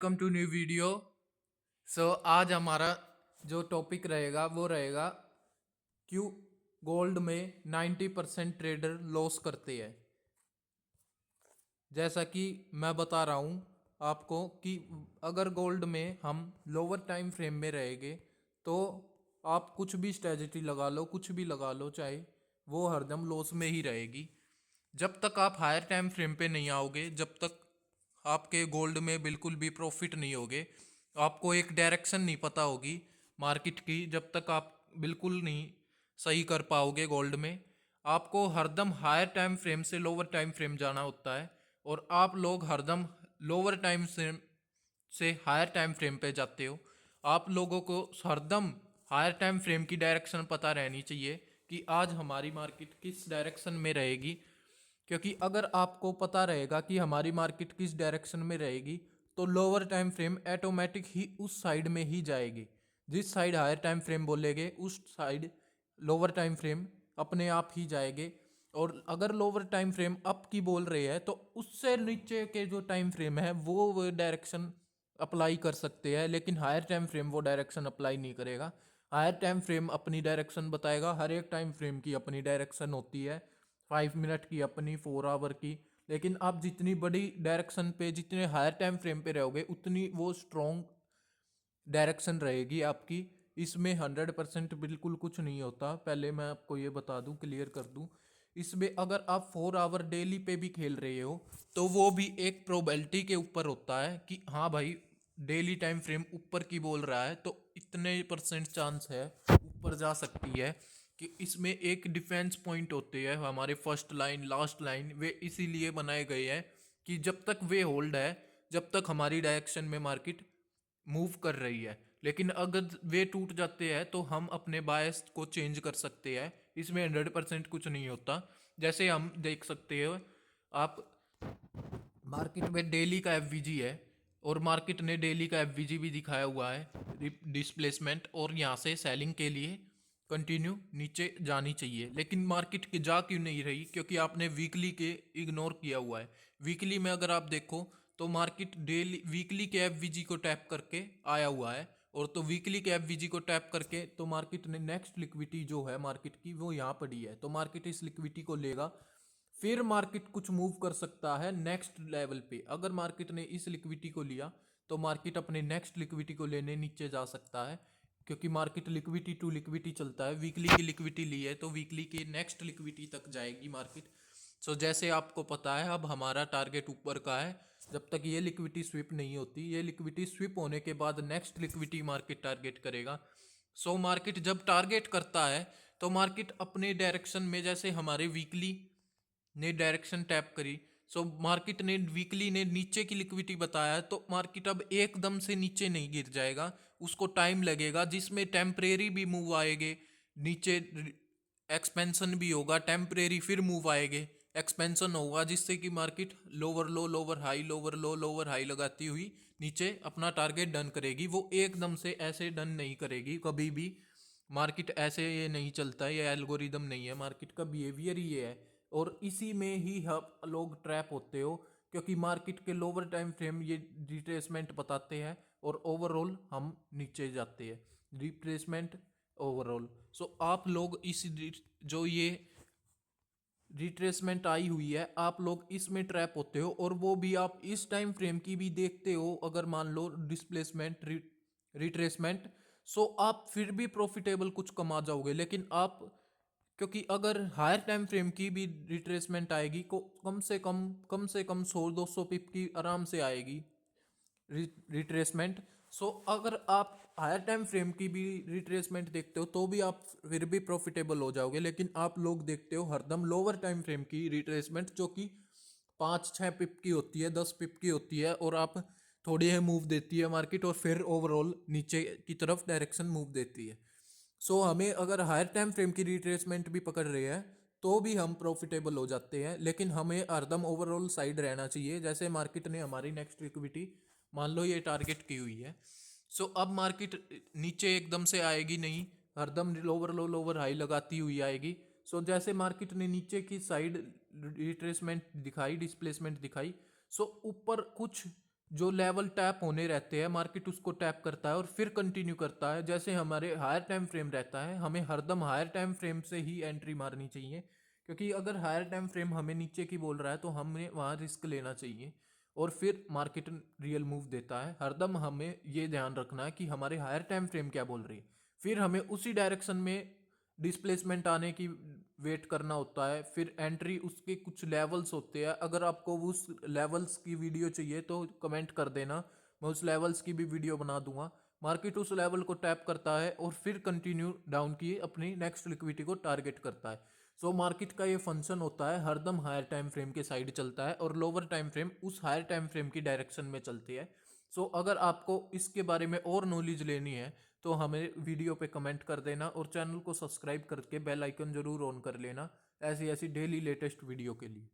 Welcome to new video. आज हमारा जो टॉपिक रहेगा वो रहेगा क्यों गोल्ड में 90% ट्रेडर लॉस करते हैं। जैसा कि मैं बता रहा हूँ आपको कि अगर गोल्ड में हम लोअर टाइम फ्रेम में रहेंगे तो आप कुछ भी स्ट्रेटजी लगा लो, कुछ भी लगा लो, चाहे वो हरदम लॉस में ही रहेगी। जब तक आप हायर टाइम फ्रेम पे नहीं आओगे, जब तक आपके गोल्ड में बिल्कुल भी प्रॉफिट नहीं होगे, आपको एक डायरेक्शन नहीं पता होगी मार्केट की, जब तक आप बिल्कुल नहीं सही कर पाओगे गोल्ड में। आपको हरदम हायर टाइम फ्रेम से लोअर टाइम फ्रेम जाना होता है और आप लोग हरदम लोअर टाइम फ्रेम से हायर टाइम फ्रेम पे जाते हो। आप लोगों को हरदम हायर टाइम फ्रेम की डायरेक्शन पता रहनी चाहिए कि आज हमारी मार्केट किस डायरेक्शन में रहेगी, क्योंकि अगर आपको पता रहेगा कि हमारी मार्केट किस डायरेक्शन में रहेगी तो लोअर टाइम फ्रेम ऑटोमेटिक ही उस साइड में ही जाएगी। जिस साइड हायर टाइम फ्रेम बोलेगे उस साइड लोअर टाइम फ्रेम अपने आप ही जाएंगे। और अगर लोअर टाइम फ्रेम अप की बोल रहे हैं तो उससे नीचे के जो टाइम फ्रेम है वो डायरेक्शन अप्लाई कर सकते हैं, लेकिन हायर टाइम फ्रेम वो डायरेक्शन अप्लाई नहीं करेगा। हायर टाइम फ्रेम अपनी डायरेक्शन बताएगा। हर एक टाइम फ्रेम की अपनी डायरेक्शन होती है, 5 मिनट की अपनी, 4 आवर की। लेकिन आप जितनी बड़ी डायरेक्शन पे, जितने हायर टाइम फ्रेम पे रहोगे उतनी वो स्ट्रॉन्ग डायरेक्शन रहेगी आपकी। इसमें 100% बिल्कुल कुछ नहीं होता, पहले मैं आपको ये बता दूं, क्लियर कर दूं। इसमें अगर आप 4 आवर डेली पे भी खेल रहे हो तो वो भी एक प्रोबेबिलिटी के ऊपर होता है कि हाँ भाई डेली टाइम फ्रेम ऊपर की बोल रहा है तो इतने परसेंट चांस है ऊपर जा सकती है। कि इसमें एक डिफेंस पॉइंट होते हैं हमारे, फर्स्ट लाइन लास्ट लाइन, वे इसीलिए बनाए गए हैं कि जब तक वे होल्ड है, जब तक हमारी डायरेक्शन में मार्केट मूव कर रही है। लेकिन अगर वे टूट जाते हैं तो हम अपने बायस को चेंज कर सकते हैं। इसमें 100% कुछ नहीं होता। जैसे हम देख सकते हो, आप मार्केट में डेली का एफवीजी है और मार्केट ने डेली का एफवीजी भी दिखाया हुआ है डिस्प्लेसमेंट, और यहाँ से सेलिंग के लिए कंटिन्यू नीचे जानी चाहिए। लेकिन मार्केट के जा क्यों नहीं रही? क्योंकि आपने वीकली के इग्नोर किया हुआ है। वीकली में अगर आप देखो तो मार्केट डेली वीकली के एफवीजी को टैप करके आया हुआ है, और तो वीकली के एफवीजी को टैप करके तो मार्केट ने नेक्स्ट लिक्विडिटी जो है मार्केट की वो यहाँ पड़ी है, तो मार्केट इस लिक्विडिटी को लेगा। फिर मार्केट कुछ मूव कर सकता है नेक्स्ट लेवल पे। अगर मार्केट ने इस लिक्विडिटी को लिया तो मार्केट अपने नेक्स्ट लिक्विडिटी को लेने नीचे जा सकता है, क्योंकि मार्केट लिक्विडिटी टू लिक्विडिटी चलता है। वीकली की लिक्विडिटी ली है तो वीकली की नेक्स्ट लिक्विडिटी तक जाएगी मार्केट। जैसे आपको पता है अब हमारा टारगेट ऊपर का है। जब तक ये लिक्विडिटी स्विप नहीं होती, ये लिक्विडिटी स्विप होने के बाद नेक्स्ट लिक्विडिटी मार्केट टारगेट करेगा। मार्केट जब टारगेट करता है तो मार्केट अपने डायरेक्शन में, जैसे हमारे वीकली ने डायरेक्शन टैप करी, मार्केट ने वीकली ने नीचे की लिक्विडिटी बताया, तो मार्केट अब एकदम से नीचे नहीं गिर जाएगा, उसको टाइम लगेगा, जिसमें टेम्परेरी भी मूव आएंगे नीचे, एक्सपेंशन भी होगा, टेम्परेरी फिर मूव आएंगे, एक्सपेंशन होगा, जिससे कि मार्केट लोअर लो लोअर हाई लोअर लो लोअर हाई लगाती हुई नीचे अपना टारगेट डन करेगी। वो एकदम से ऐसे डन नहीं करेगी कभी भी। मार्केट ऐसे ये नहीं चलता है, ये एल्गोरिदम नहीं है, मार्केट का बिहेवियर ही ये है। और इसी में ही हम लोग ट्रैप होते हो, क्योंकि मार्केट के लोअर टाइम फ्रेम ये रिट्रेसमेंट बताते हैं और ओवरऑल हम नीचे जाते हैं, रिट्रेसमेंट ओवरऑल। आप लोग इस जो ये रिट्रेसमेंट आई हुई है, आप लोग इसमें ट्रैप होते हो, और वो भी आप इस टाइम फ्रेम की भी देखते हो। अगर मान लो डिस्प्लेसमेंट रिट्रेसमेंट, आप फिर भी प्रॉफिटेबल कुछ कमा जाओगे। लेकिन आप, क्योंकि अगर हायर टाइम फ्रेम की भी रिट्रेसमेंट आएगी को कम से कम 100-200 पिप की आराम से आएगी रिट्रेसमेंट। अगर आप हायर टाइम फ्रेम की भी रिट्रेसमेंट देखते हो तो भी आप फिर भी प्रॉफिटेबल हो जाओगे। लेकिन आप लोग देखते हो हरदम लोअर टाइम फ्रेम की रिट्रेसमेंट, जो कि 5-6 पिप की होती है, 10 पिप की होती है, और आप थोड़ी है मूव देती है मार्केट और फिर ओवरऑल नीचे की तरफ डायरेक्शन मूव देती है। हमें अगर हायर टाइम फ्रेम की रिट्रेसमेंट भी पकड़ रही है तो भी हम प्रॉफिटेबल हो जाते हैं। लेकिन हमें हरदम ओवरऑल साइड रहना चाहिए। जैसे मार्केट ने हमारी नेक्स्ट लिक्विडिटी मान लो ये टारगेट की हुई है, अब मार्केट नीचे एकदम से आएगी नहीं, हरदम लोअर लो लोअर हाई लगाती हुई आएगी। जैसे मार्केट ने नीचे की साइड रिट्रेसमेंट दिखाई, डिस्प्लेसमेंट दिखाई, ऊपर कुछ जो लेवल टैप होने रहते हैं मार्केट उसको टैप करता है और फिर कंटिन्यू करता है। जैसे हमारे हायर टाइम फ्रेम रहता है, हमें हरदम हायर टाइम फ्रेम से ही एंट्री मारनी चाहिए, क्योंकि अगर हायर टाइम फ्रेम हमें नीचे की बोल रहा है तो हमें वहाँ रिस्क लेना चाहिए और फिर मार्केट रियल मूव देता है। हरदम हमें ये ध्यान रखना है कि हमारे हायर टाइम फ्रेम क्या बोल रही है, फिर हमें उसी डायरेक्शन में डिस्प्लेसमेंट आने की वेट करना होता है। फिर एंट्री उसके कुछ लेवल्स होते हैं, अगर आपको उस लेवल्स की वीडियो चाहिए तो कमेंट कर देना, मैं उस लेवल्स की भी वीडियो बना दूंगा। मार्केट उस लेवल को टैप करता है और फिर कंटिन्यू डाउन की अपनी नेक्स्ट लिक्विडिटी को टारगेट करता है। सो मार्केट का ये फंक्शन होता है, हरदम हायर टाइम फ्रेम के साइड चलता है और लोअर टाइम फ्रेम उस हायर टाइम फ्रेम की डायरेक्शन में चलती है। सो अगर आपको इसके बारे में और नॉलेज लेनी है तो हमें वीडियो पे कमेंट कर देना और चैनल को सब्सक्राइब करके बेल आइकन जरूर ऑन कर लेना, ऐसी ऐसी डेली लेटेस्ट वीडियो के लिए।